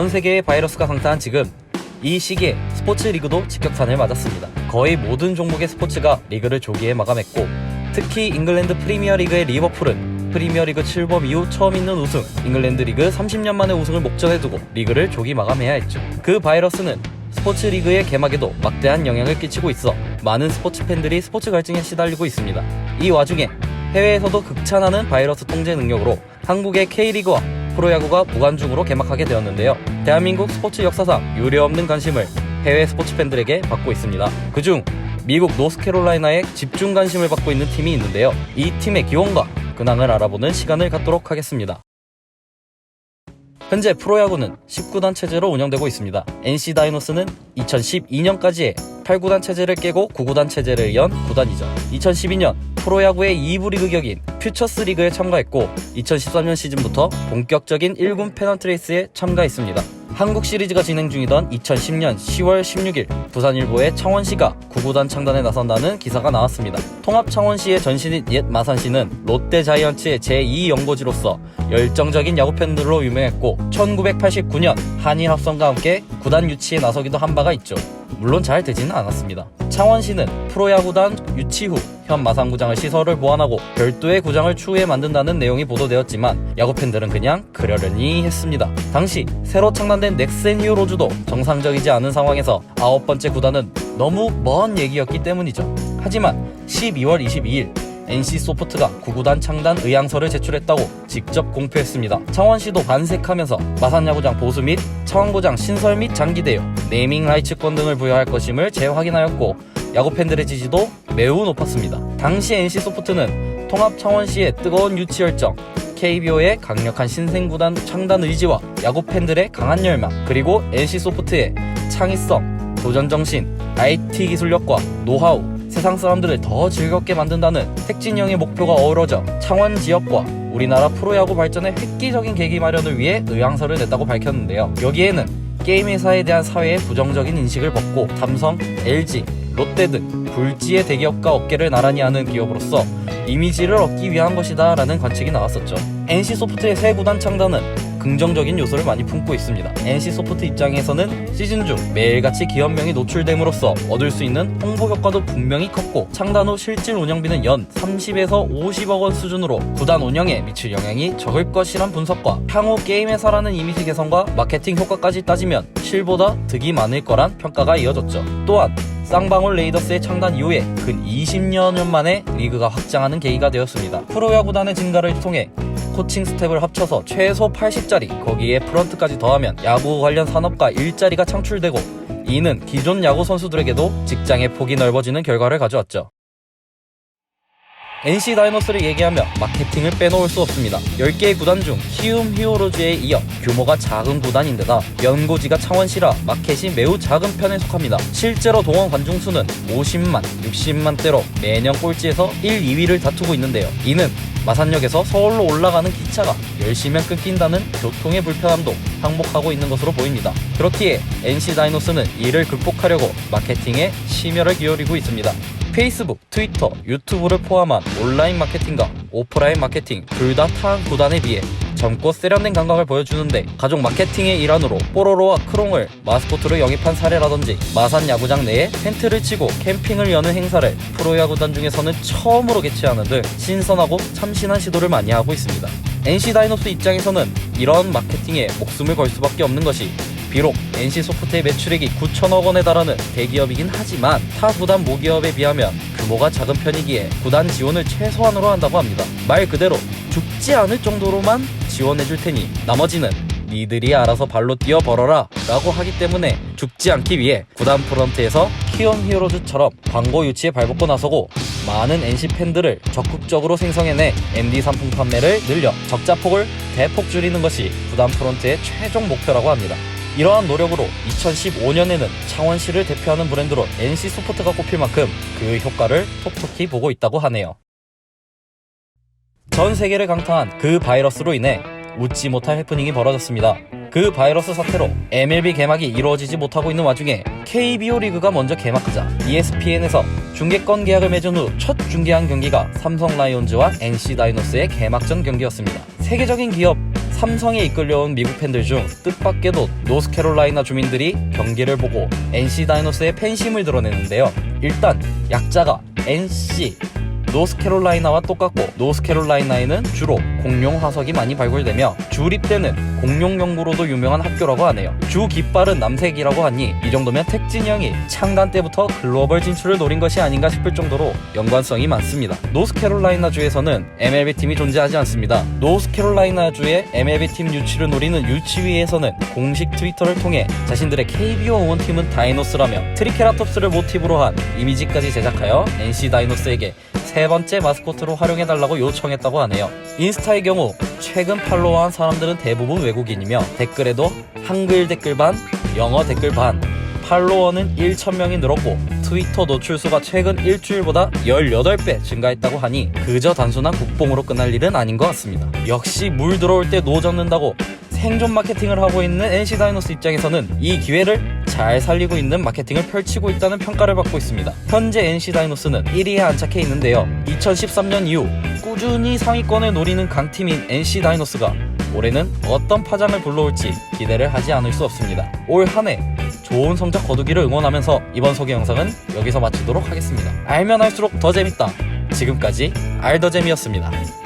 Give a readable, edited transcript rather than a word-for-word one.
전 세계의 바이러스가 강타한 지금 이 시기에 스포츠 리그도 직격탄을 맞았습니다. 거의 모든 종목의 스포츠가 리그를 조기에 마감했고, 특히 잉글랜드 프리미어리그의 리버풀은 프리미어리그 7범 이후 처음 있는 우승, 잉글랜드 리그 30년 만의 우승을 목전에 두고 리그를 조기 마감해야 했죠. 그 바이러스는 스포츠 리그의 개막에도 막대한 영향을 끼치고 있어 많은 스포츠 팬들이 스포츠 갈증에 시달리고 있습니다. 이 와중에 해외에서도 극찬하는 바이러스 통제 능력으로 한국의 K리그와 프로야구가 무관중으로 개막하게 되었는데요. 대한민국 스포츠 역사상 유례없는 관심을 해외 스포츠 팬들에게 받고 있습니다. 그중 미국 노스캐롤라이나에 집중 관심을 받고 있는 팀이 있는데요. 이 팀의 기원과 근황을 알아보는 시간을 갖도록 하겠습니다. 현재 프로야구는 19단 체제로 운영되고 있습니다. NC 다이노스는 2012년까지의 8구단 체제를 깨고 9구단 체제를 이은 구단이죠. 2012년 프로야구의 2부 리그 격인 퓨처스 리그에 참가했고 2013년 시즌부터 본격적인 1군 페넌트레이스에 참가했습니다. 한국 시리즈가 진행 중이던 2010년 10월 16일 부산일보에 창원시가 9구단 창단에 나선다는 기사가 나왔습니다. 통합 창원시의 전신인 옛 마산시는 롯데 자이언츠의 제2연고지로서 열정적인 야구팬들로 유명했고 1989년 한일 합성과 함께 구단 유치에 나서기도 한 바가 있죠. 물론 잘 되지는 않았습니다. 창원시는 프로야구단 유치 후 현 마산구장을 시설을 보완하고 별도의 구장을 추후에 만든다는 내용이 보도되었지만 야구팬들은 그냥 그러려니 했습니다. 당시 새로 창단된 넥센 히어로즈도 정상적이지 않은 상황에서 9번째 구단은 너무 먼 얘기였기 때문이죠. 하지만 12월 22일 NC소프트가 9구단 창단 의향서를 제출했다고 직접 공표했습니다. 창원시도 반색하면서 마산야구장 보수 및 창원구장 신설 및 장기대여, 네이밍 라이츠권 등을 부여할 것임을 재확인하였고 야구팬들의 지지도 매우 높았습니다. 당시 NC소프트는 통합 창원시의 뜨거운 유치 열정, KBO의 강력한 신생구단 창단 의지와 야구팬들의 강한 열망, 그리고 NC소프트의 창의성, 도전정신, IT 기술력과 노하우, 세상 사람들을 더 즐겁게 만든다는 택진형의 목표가 어우러져 창원 지역과 우리나라 프로야구 발전의 획기적인 계기 마련을 위해 의향서를 냈다고 밝혔는데요. 여기에는 게임 회사에 대한 사회의 부정적인 인식을 벗고 삼성, LG, 롯데 등 불지의 대기업과 업계를 나란히 하는 기업으로서 이미지를 얻기 위한 것이다 라는 관측이 나왔었죠. NC소프트의 새 구단 창단은 긍정적인 요소를 많이 품고 있습니다. NC소프트 입장에서는 시즌 중 매일같이 기업명이 노출됨으로써 얻을 수 있는 홍보 효과도 분명히 컸고 창단 후 실질 운영비는 연 30에서 50억 원 수준으로 구단 운영에 미칠 영향이 적을 것이란 분석과 향후 게임 회사라는 이미지 개선과 마케팅 효과까지 따지면 실보다 득이 많을 거란 평가가 이어졌죠. 또한 쌍방울 레이더스의 창단 이후에 근 20여 년 만에 리그가 확장하는 계기가 되었습니다. 프로야구단의 증가를 통해 코칭 스텝을 합쳐서 최소 80자리, 거기에 프런트까지 더하면 야구 관련 산업과 일자리가 창출되고 이는 기존 야구 선수들에게도 직장의 폭이 넓어지는 결과를 가져왔죠. NC 다이노스를 얘기하며 마케팅을 빼놓을 수 없습니다. 10개의 구단 중 키움 히어로즈에 이어 규모가 작은 구단인데다 연고지가 창원시라 마켓이 매우 작은 편에 속합니다. 실제로 동원 관중 수는 50만, 60만대로 매년 꼴찌에서 1, 2위를 다투고 있는데요. 이는 마산역에서 서울로 올라가는 기차가 10시면 끊긴다는 교통의 불편함도 항복하고 있는 것으로 보입니다. 그렇기에 NC 다이노스는 이를 극복하려고 마케팅에 심혈을 기울이고 있습니다. 페이스북, 트위터, 유튜브를 포함한 온라인 마케팅과 오프라인 마케팅 둘 다 타 구단에 비해 젊고 세련된 감각을 보여주는데 가족 마케팅의 일환으로 뽀로로와 크롱을 마스코트로 영입한 사례라든지 마산 야구장 내에 텐트를 치고 캠핑을 여는 행사를 프로야구단 중에서는 처음으로 개최하는 등 신선하고 참신한 시도를 많이 하고 있습니다. NC 다이노스 입장에서는 이런 마케팅에 목숨을 걸 수밖에 없는 것이 비록 NC소프트의 매출액이 9천억 원에 달하는 대기업이긴 하지만 타 구단 모기업에 비하면 규모가 작은 편이기에 구단 지원을 최소한으로 한다고 합니다. 말 그대로 죽지 않을 정도로만 지원해줄 테니 나머지는 니들이 알아서 발로 뛰어 벌어라 라고 하기 때문에 죽지 않기 위해 구단 프런트에서 키움 히어로즈처럼 광고 유치에 발벗고 나서고 많은 NC 팬들을 적극적으로 생성해내 MD 상품 판매를 늘려 적자폭을 대폭 줄이는 것이 구단 프런트의 최종 목표라고 합니다. 이러한 노력으로 2015년에는 창원시를 대표하는 브랜드로 NC소프트가 꼽힐 만큼 그 효과를 톡톡히 보고 있다고 하네요. 전 세계를 강타한 그 바이러스로 인해 웃지 못할 해프닝이 벌어졌습니다. 그 바이러스 사태로 MLB 개막이 이루어지지 못하고 있는 와중에 KBO 리그가 먼저 개막하자 ESPN에서 중계권 계약을 맺은 후 첫 중계한 경기가 삼성 라이온즈와 NC 다이노스의 개막전 경기였습니다. 세계적인 기업 삼성에 이끌려온 미국 팬들 중 뜻밖에도 노스캐롤라이나 주민들이 경기를 보고 NC 다이노스의 팬심을 드러내는데요. 일단 약자가 NC, 노스캐롤라이나와 똑같고 노스캐롤라이나에는 주로 공룡 화석이 많이 발굴되며 주립대는 공룡 연구로도 유명한 학교라고 하네요. 주 깃발은 남색이라고 하니 이 정도면 택진형이 창단 때부터 글로벌 진출을 노린 것이 아닌가 싶을 정도로 연관성이 많습니다. 노스캐롤라이나 주에서는 MLB 팀이 존재하지 않습니다. 노스캐롤라이나 주의 MLB 팀 유치를 노리는 유치위에서는 공식 트위터를 통해 자신들의 KBO 응원팀은 다이노스라며 트리케라톱스를 모티브로 한 이미지까지 제작하여 NC 다이노스에게 세 번째 마스코트로 활용해달라고 요청했다고 하네요. 인스타의 경우 최근 팔로워한 사람들은 대부분 외국인이며 댓글에도 한글 댓글 반, 영어 댓글 반, 팔로워는 1,000명이 늘었고 트위터 노출수가 최근 일주일보다 18배 증가했다고 하니 그저 단순한 국뽕으로 끝날 일은 아닌 것 같습니다. 역시 물 들어올 때 노 젓는다고 생존 마케팅을 하고 있는 NC 다이노스 입장에서는 이 기회를 잘 살리고 있는 마케팅을 펼치고 있다는 평가를 받고 있습니다. 현재 NC 다이노스는 1위에 안착해 있는데요. 2013년 이후 꾸준히 상위권을 노리는 강팀인 NC 다이노스가 올해는 어떤 파장을 불러올지 기대를 하지 않을 수 없습니다. 올 한 해 좋은 성적 거두기를 응원하면서 이번 소개 영상은 여기서 마치도록 하겠습니다. 알면 알수록 더 재밌다. 지금까지 알더잼이었습니다.